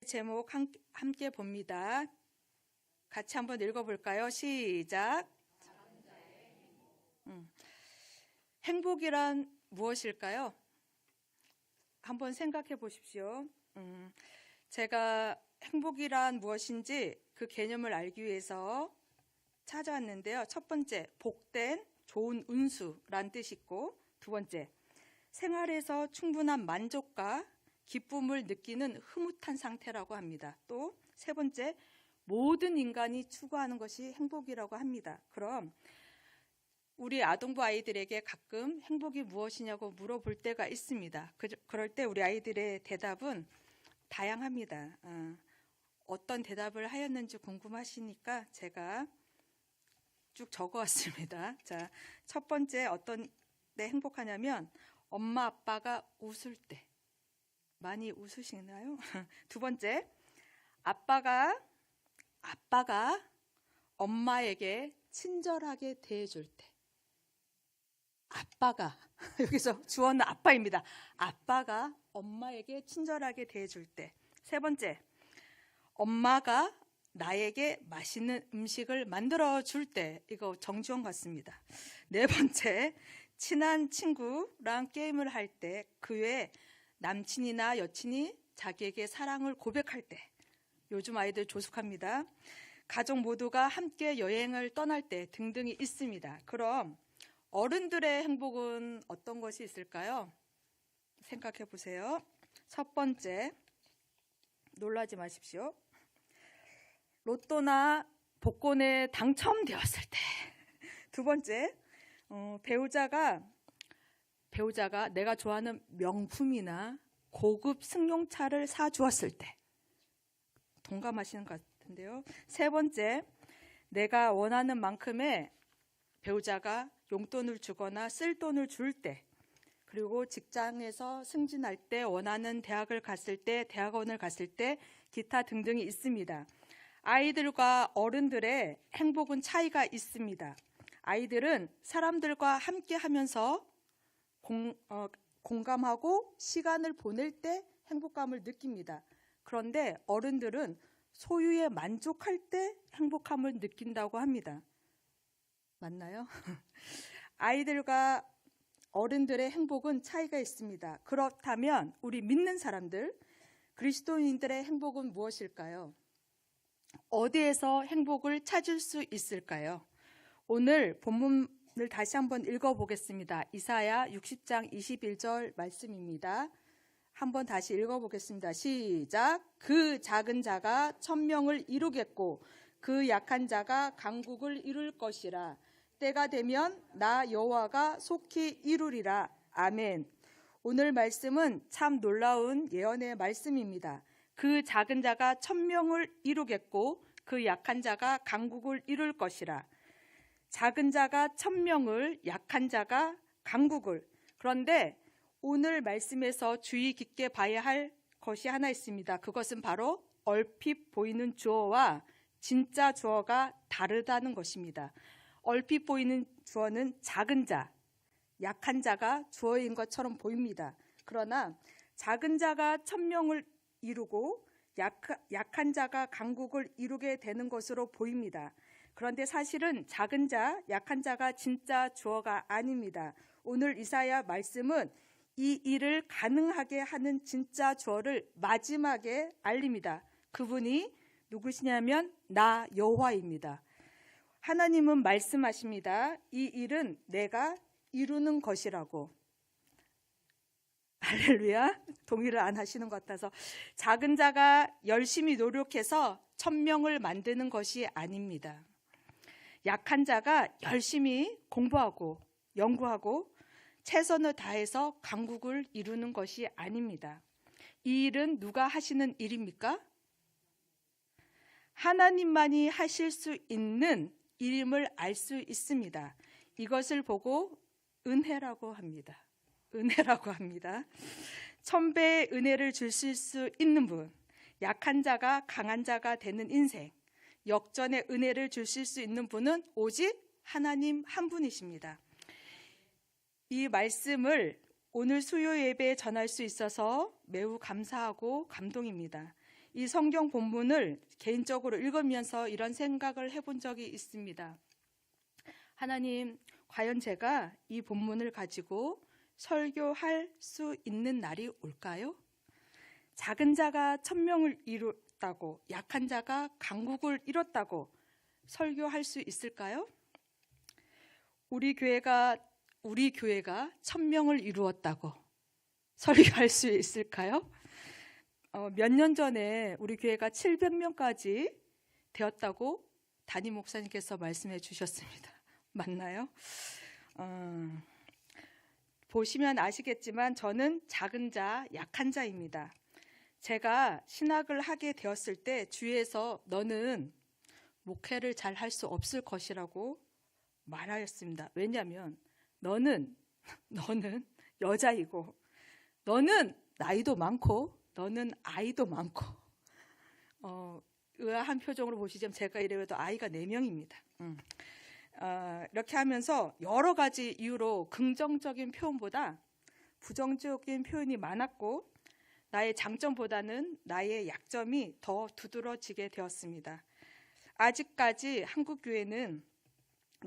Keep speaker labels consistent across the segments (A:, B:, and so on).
A: 제목 함께 봅니다. 같이 한번 읽어볼까요? 시작. 행복이란 무엇일까요? 한번 생각해 보십시오. 제가 행복이란 무엇인지 그 개념을 알기 위해서 찾아왔는데요. 첫 번째, 복된 좋은 운수란 뜻이 있고, 두 번째, 생활에서 충분한 만족과 기쁨을 느끼는 흐뭇한 상태라고 합니다. 또 세 번째, 모든 인간이 추구하는 것이 행복이라고 합니다. 그럼 우리 아동부 아이들에게 가끔 행복이 무엇이냐고 물어볼 때가 있습니다. 그럴 때 우리 아이들의 대답은 다양합니다. 어떤 대답을 하였는지 궁금하시니까 제가 쭉 적어왔습니다. 자, 첫 번째 어떤 때 행복하냐면 엄마 아빠가 웃을 때. 많이 웃으시나요? 두 번째, 아빠가 엄마에게 친절하게 대해줄 때. 아빠가 여기서 주어는 아빠입니다. 아빠가 엄마에게 친절하게 대해줄 때. 세 번째, 엄마가 나에게 맛있는 음식을 만들어 줄 때. 이거 정주원 같습니다. 네 번째, 친한 친구랑 게임을 할 때, 그 외에 남친이나 여친이 자기에게 사랑을 고백할 때. 요즘 아이들 조숙합니다. 가족 모두가 함께 여행을 떠날 때 등등이 있습니다. 그럼 어른들의 행복은 어떤 것이 있을까요? 생각해 보세요. 첫 번째, 놀라지 마십시오. 로또나 복권에 당첨되었을 때. 두 번째, 배우자가 내가 좋아하는 명품이나 고급 승용차를 사주었을 때. 동감하시는 것 같은데요. 세 번째, 내가 원하는 만큼의 배우자가 용돈을 주거나 쓸 돈을 줄 때. 그리고 직장에서 승진할 때, 원하는 대학을 갔을 때, 대학원을 갔을 때, 기타 등등이 있습니다. 아이들과 어른들의 행복은 차이가 있습니다. 아이들은 사람들과 함께 하면서 공감하고 시간을 보낼 때 행복감을 느낍니다. 그런데 어른들은 소유에 만족할 때 행복함을 느낀다고 합니다. 맞나요? 아이들과 어른들의 행복은 차이가 있습니다. 그렇다면 우리 믿는 사람들, 그리스도인들의 행복은 무엇일까요? 어디에서 행복을 찾을 수 있을까요? 오늘 본문을 다시 한번 읽어보겠습니다. 이사야 60장 21절 말씀입니다. 한번 다시 읽어보겠습니다. 시작. 그 작은 자가 천명을 이루겠고 그 약한 자가 강국을 이룰 것이라. 때가 되면 나 여호와가 속히 이루리라. 아멘. 오늘 말씀은 참 놀라운 예언의 말씀입니다. 그 작은 자가 천명을 이루겠고 그 약한 자가 강국을 이룰 것이라. 작은 자가 천명을, 약한 자가 강국을. 그런데 오늘 말씀에서 주의 깊게 봐야 할 것이 하나 있습니다. 그것은 바로 얼핏 보이는 주어와 진짜 주어가 다르다는 것입니다. 얼핏 보이는 주어는 작은 자, 약한 자가 주어인 것처럼 보입니다. 그러나 작은 자가 천명을 이루고 약한 자가 강국을 이루게 되는 것으로 보입니다. 그런데 사실은 작은 자, 약한 자가 진짜 주어가 아닙니다. 오늘 이사야 말씀은 이 일을 가능하게 하는 진짜 주어를 마지막에 알립니다. 그분이 누구시냐면 나 여호와입니다. 하나님은 말씀하십니다. 이 일은 내가 이루는 것이라고. 할렐루야. 동의를 안 하시는 것 같아서. 작은 자가 열심히 노력해서 천명을 만드는 것이 아닙니다. 약한 자가 열심히 공부하고 연구하고 최선을 다해서 강국을 이루는 것이 아닙니다. 이 일은 누가 하시는 일입니까? 하나님만이 하실 수 있는 일임을 알 수 있습니다. 이것을 보고 은혜라고 합니다. 은혜라고 합니다. 천배의 은혜를 주실 수 있는 분, 약한 자가 강한 자가 되는 인생, 역전의 은혜를 주실 수 있는 분은 오직 하나님 한 분이십니다. 이 말씀을 오늘 수요 예배에 전할 수 있어서 매우 감사하고 감동입니다. 이 성경 본문을 개인적으로 읽으면서 이런 생각을 해본 적이 있습니다. 하나님, 과연 제가 이 본문을 가지고 설교할 수 있는 날이 올까요? 작은 자가 천명을 이뤘다고, 약한 자가 강국을 이뤘다고 설교할 수 있을까요? 우리 교회가 천명을 이루었다고 설교할 수 있을까요? 몇 년 전에 우리 교회가 700명까지 되었다고 담임 목사님께서 말씀해 주셨습니다. 맞나요? 보시면 아시겠지만 저는 작은 자, 약한 자입니다. 제가 신학을 하게 되었을 때 주위에서 너는 목회를 잘 할 수 없을 것이라고 말하였습니다. 왜냐하면 너는 여자이고 너는 나이도 많고 너는 아이도 많고 의아한 표정으로 보시자면 제가 이래도 아이가 4명입니다. 이렇게 하면서 여러 가지 이유로 긍정적인 표현보다 부정적인 표현이 많았고 나의 장점보다는 나의 약점이 더 두드러지게 되었습니다. 아직까지 한국 교회는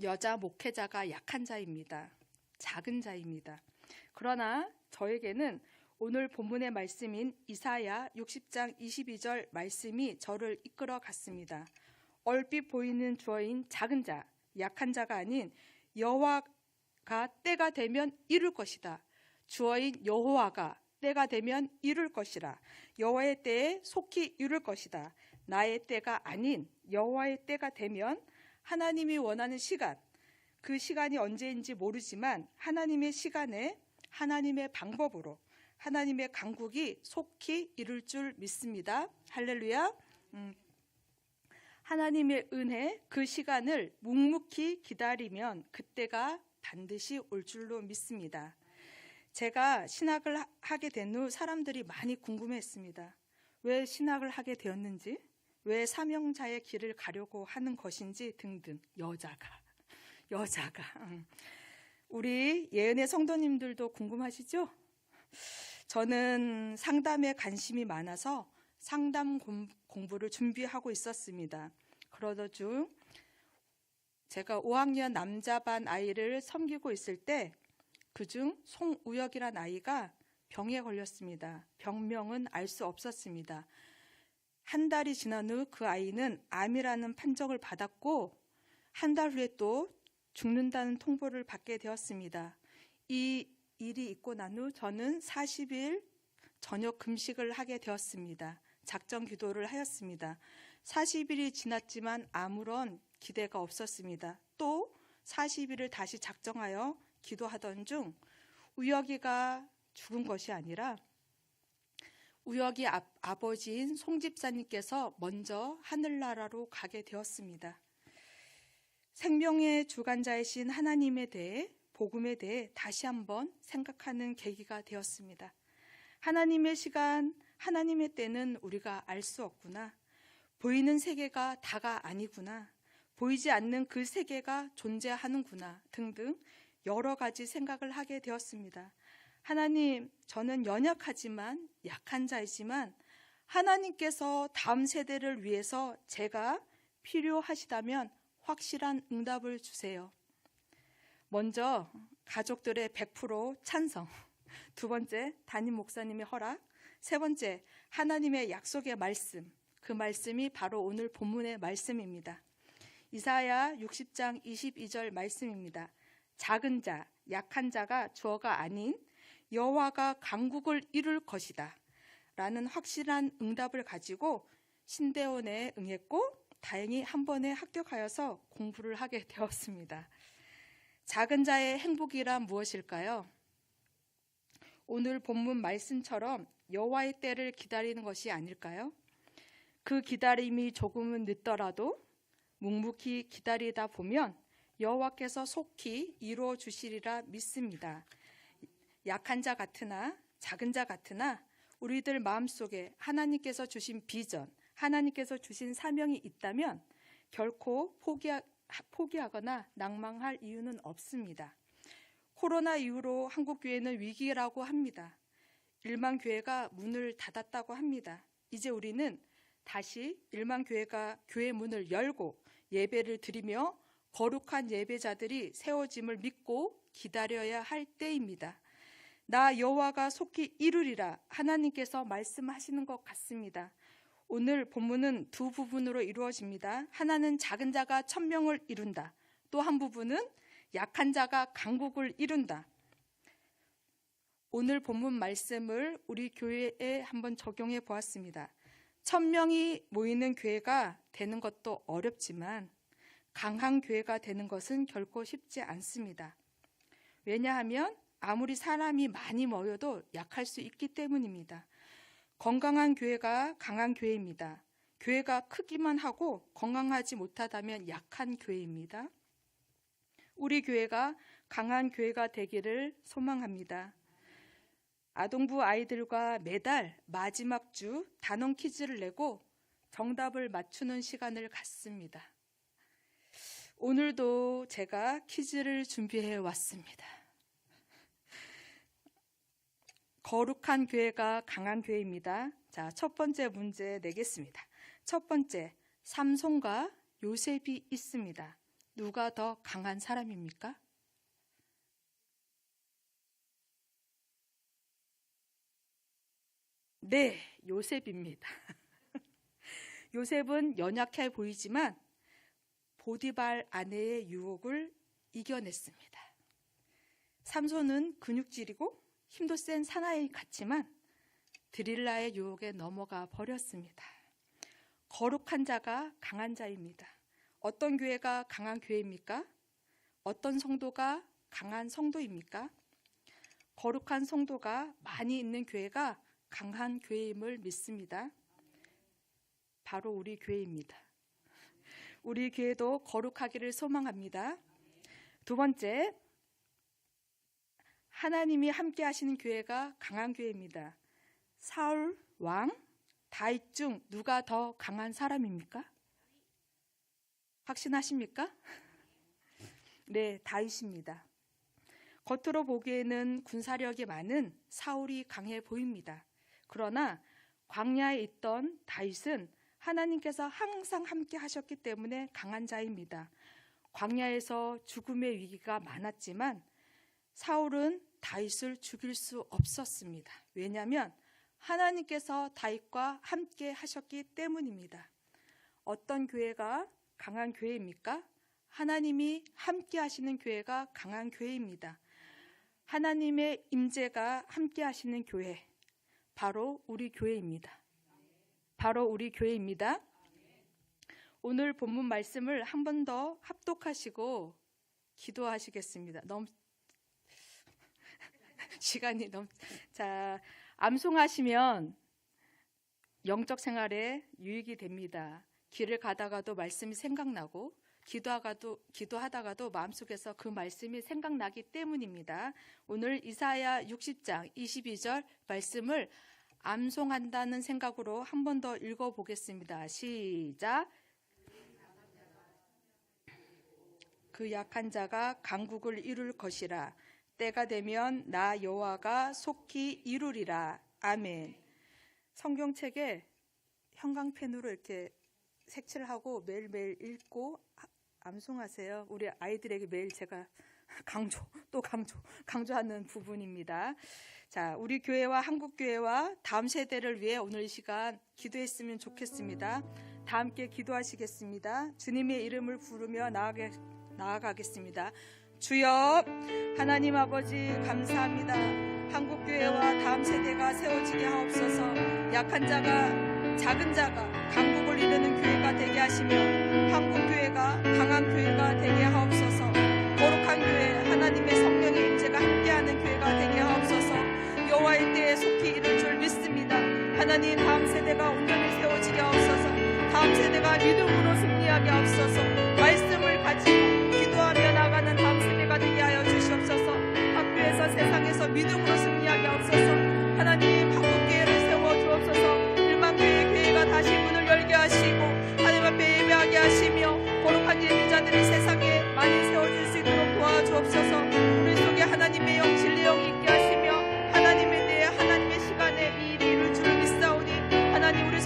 A: 여자 목회자가 약한 자입니다. 작은 자입니다. 그러나 저에게는 오늘 본문의 말씀인 이사야 60장 22절 말씀이 저를 이끌어 갔습니다. 얼핏 보이는 주어인 작은 자, 약한 자가 아닌 여호와가 때가 되면 이룰 것이다. 주어인 여호와가 때가 되면 이룰 것이라. 여호와의 때에 속히 이룰 것이다. 나의 때가 아닌 여호와의 때가 되면 하나님이 원하는 시간, 그 시간이 언제인지 모르지만 하나님의 시간에 하나님의 방법으로 하나님의 강국이 속히 이룰 줄 믿습니다. 할렐루야. 하나님의 은혜, 그 시간을 묵묵히 기다리면 그때가 반드시 올 줄로 믿습니다. 제가 신학을 하게 된 후 사람들이 많이 궁금해했습니다. 왜 신학을 하게 되었는지, 왜 사명자의 길을 가려고 하는 것인지 등등. 여자가 우리 예은의 성도님들도 궁금하시죠? 저는 상담에 관심이 많아서 상담 공부를 준비하고 있었습니다. 그러던 중 제가 5학년 남자반 아이를 섬기고 있을 때 그중 송우혁이란 아이가 병에 걸렸습니다. 병명은 알 수 없었습니다. 한 달이 지난 후 그 아이는 암이라는 판정을 받았고 한 달 후에 또 죽는다는 통보를 받게 되었습니다. 이 일이 있고 난 후 저는 40일 저녁 금식을 하게 되었습니다. 작정 기도를 하였습니다. 40일이 지났지만 아무런 기대가 없었습니다. 또 40일을 다시 작정하여 기도하던 중 우혁이가 죽은 것이 아니라 우혁이 아버지인 송 집사님께서 먼저 하늘나라로 가게 되었습니다. 생명의 주관자이신 하나님에 대해, 복음에 대해 다시 한번 생각하는 계기가 되었습니다. 하나님의 시간, 하나님의 때는 우리가 알 수 없구나. 보이는 세계가 다가 아니구나. 보이지 않는 그 세계가 존재하는구나. 등등 여러 가지 생각을 하게 되었습니다. 하나님, 저는 연약하지만 약한 자이지만 하나님께서 다음 세대를 위해서 제가 필요하시다면 확실한 응답을 주세요. 먼저 가족들의 100% 찬성, 두 번째 담임 목사님의 허락, 세 번째 하나님의 약속의 말씀, 그 말씀이 바로 오늘 본문의 말씀입니다. 이사야 60장 22절 말씀입니다. 작은 자, 약한 자가 주어가 아닌 여호와가 강국을 이룰 것이다 라는 확실한 응답을 가지고 신대원에 응했고 다행히 한 번에 합격하여서 공부를 하게 되었습니다. 작은 자의 행복이란 무엇일까요? 오늘 본문 말씀처럼 여호와의 때를 기다리는 것이 아닐까요? 그 기다림이 조금은 늦더라도 묵묵히 기다리다 보면 여호와께서 속히 이루어 주시리라 믿습니다. 약한 자 같으나 작은 자 같으나 우리들 마음속에 하나님께서 주신 비전, 하나님께서 주신 사명이 있다면 결코 포기하거나 낭망할 이유는 없습니다. 코로나 이후로 한국 교회는 위기라고 합니다. 1만 교회가 문을 닫았다고 합니다. 이제 우리는 다시 일만교회가 교회 문을 열고 예배를 드리며 거룩한 예배자들이 세워짐을 믿고 기다려야 할 때입니다. 나 여호와가 속히 이루리라 하나님께서 말씀하시는 것 같습니다. 오늘 본문은 두 부분으로 이루어집니다. 하나는 작은 자가 천명을 이룬다. 또 한 부분은 약한 자가 강국을 이룬다. 오늘 본문 말씀을 우리 교회에 한번 적용해 보았습니다. 1000명이 모이는 교회가 되는 것도 어렵지만 강한 교회가 되는 것은 결코 쉽지 않습니다. 왜냐하면 아무리 사람이 많이 모여도 약할 수 있기 때문입니다. 건강한 교회가 강한 교회입니다. 교회가 크기만 하고 건강하지 못하다면 약한 교회입니다. 우리 교회가 강한 교회가 되기를 소망합니다. 아동부 아이들과 매달 마지막 주 단원 퀴즈를 내고 정답을 맞추는 시간을 갖습니다. 오늘도 제가 퀴즈를 준비해 왔습니다. 거룩한 교회가 강한 교회입니다. 자, 첫 번째 문제 내겠습니다. 첫 번째, 삼손과 요셉이 있습니다. 누가 더 강한 사람입니까? 네, 요셉입니다. 요셉은 연약해 보이지만 보디발 아내의 유혹을 이겨냈습니다. 삼손은 근육질이고 힘도 센 사나이 같지만 드릴라의 유혹에 넘어가 버렸습니다. 거룩한 자가 강한 자입니다. 어떤 교회가 강한 교회입니까? 어떤 성도가 강한 성도입니까? 거룩한 성도가 많이 있는 교회가 강한 교회임을 믿습니다. 바로 우리 교회입니다. 우리 교회도 거룩하기를 소망합니다. 두 번째, 하나님이 함께 하시는 교회가 강한 교회입니다. 사울 왕, 다윗 중 누가 더 강한 사람입니까? 확신하십니까? 네, 다윗입니다. 겉으로 보기에는 군사력이 많은 사울이 강해 보입니다. 그러나 광야에 있던 다윗은 하나님께서 항상 함께 하셨기 때문에 강한 자입니다. 광야에서 죽음의 위기가 많았지만 사울은 다윗을 죽일 수 없었습니다. 왜냐하면 하나님께서 다윗과 함께 하셨기 때문입니다. 어떤 교회가 강한 교회입니까? 하나님이 함께 하시는 교회가 강한 교회입니다. 하나님의 임재가 함께 하시는 교회, 바로 우리 교회입니다. 바로 우리 교회입니다. 오늘 본문 말씀을 한 번 더 합독하시고 기도하시겠습니다. 시간이 자, 암송하시면 영적 생활에 유익이 됩니다. 길을 가다가도 말씀이 생각나고 기도하다가도 마음속에서 그 말씀이 생각나기 때문입니다. 오늘 이사야 60장 22절 말씀을 암송한다는 생각으로 한 번 더 읽어보겠습니다. 시작. 그 약한 자가 강국을 이룰 것이라. 때가 되면 나 여호와가 속히 이루리라. 아멘. 성경책에 형광펜으로 이렇게 색칠하고 매일매일 읽고 암송하세요. 우리 아이들에게 매일 제가 강조하는 부분입니다. 자, 우리 교회와 한국교회와 다음 세대를 위해 오늘 이 시간 기도했으면 좋겠습니다. 다 함께 기도하시겠습니다. 주님의 이름을 부르며 나아가겠습니다. 주여, 하나님 아버지 감사합니다. 한국교회와 다음 세대가 세워지게 하옵소서. 약한 자가, 작은 자가 강국을 이루는 교회가 되게 하시며 한국교회가 강한 교회가 되게 하옵소서. 거룩한 교회, 하나님의 성령의 임재가 함께하는 교회가 되게 하옵소서. 여호와의 때에 속히 이룰 줄 믿습니다. 하나님, 다음 세대가 온전히 세워지게 하옵소서. 다음 세대가 믿음으로 승리하게 하옵소서. 말씀을 가지고 기도하며 나가는 다음 세대가 되게 하여 주시옵소서. 학교에서 세상에서 믿음으로 승리하게 하옵소서. 하나님, 한국교회를 세워주옵소서. 일만교회 교회가 다시 문을 열게 하시고 하나님 앞에 예배하게 하시며 거룩한 예배자들을 세상에 많이 세워줄 수 있도록 도와주옵소서. 우리 속에 하나님의 영, 진리의 영이 있게 하시며 하나님에 대해 하나님의 시간에 이 일을 이룰 줄 믿사오니 하나님, 우리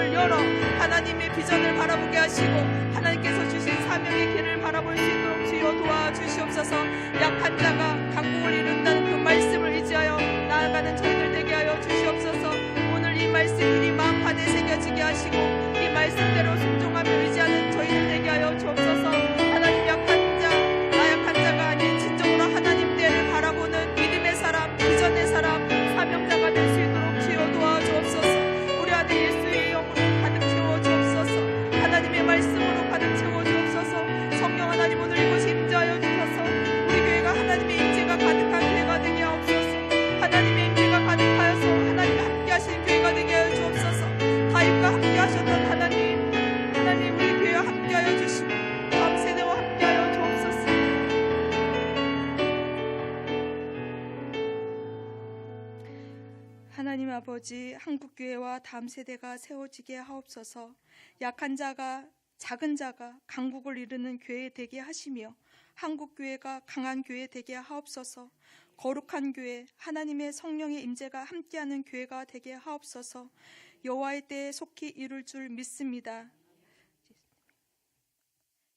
A: 눈을 열어 하나님의 비전을 바라보게 하시고 하나님께서 주신 사명의 길을 바라볼 수 있도록 주여 도와주시옵소서. 약한 자가 강국을 이룬다는 그 말씀을 의지하여 나아가는 저희들 되게 하여 주시옵소서. 오늘 이 말씀 일이 마음 안에 새겨지게 하시고 이 말씀대로 순종하며 의지하는 저희들 되게 하여 주옵소서. 하나님, 약한 자, 나약한 자가 아닌 진정으로 하나님께를 바라보는 믿음의 사람, 비전의 사람, 사명자가 될 수 있도록 주여 도와주옵소서. 우리 안에 예수의 영으로 가득 채워 주옵소서. 하나님의 말씀으로 가득 채워 주옵소서. 성령 하나님, 오늘 이곳에 임재하여 주셔서 우리 교회가 하나님의 임재가 가득한 교회가 되게 하옵소서. 하나님의 임재가 가득하여서 하나님과 함께 하시는 교회가 되게 하여 주옵소서. 다윗과 함께 하셨던 하나님 우리 교회와 함께 하여 주시고 다음 세대와 함께 하여 주옵소서. 하나님 아버지, 한국교회와 다음 세대가 세워지게 하옵소서. 약한 자가, 작은 자가 강국을 이루는 교회 되게 하시며 한국교회가 강한 교회 되게 하옵소서. 거룩한 교회, 하나님의 성령의 임재가 함께하는 교회가 되게 하옵소서. 여호와의 때에 속히 이룰 줄 믿습니다.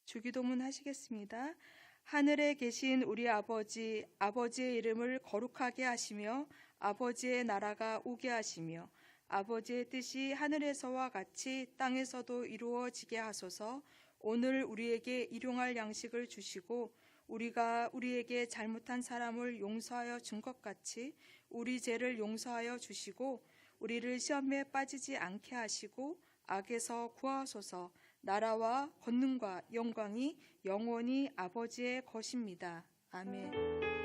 A: 주기도문 하시겠습니다. 하늘에 계신 우리 아버지, 아버지의 이름을 거룩하게 하시며 아버지의 나라가 오게 하시며 아버지의 뜻이 하늘에서와 같이 땅에서도 이루어지게 하소서. 오늘 우리에게 일용할 양식을 주시고 우리가 우리에게 잘못한 사람을 용서하여 준 것 같이 우리 죄를 용서하여 주시고 우리를 시험에 빠지지 않게 하시고 악에서 구하소서. 나라와 권능과 영광이 영원히 아버지의 것입니다. 아멘.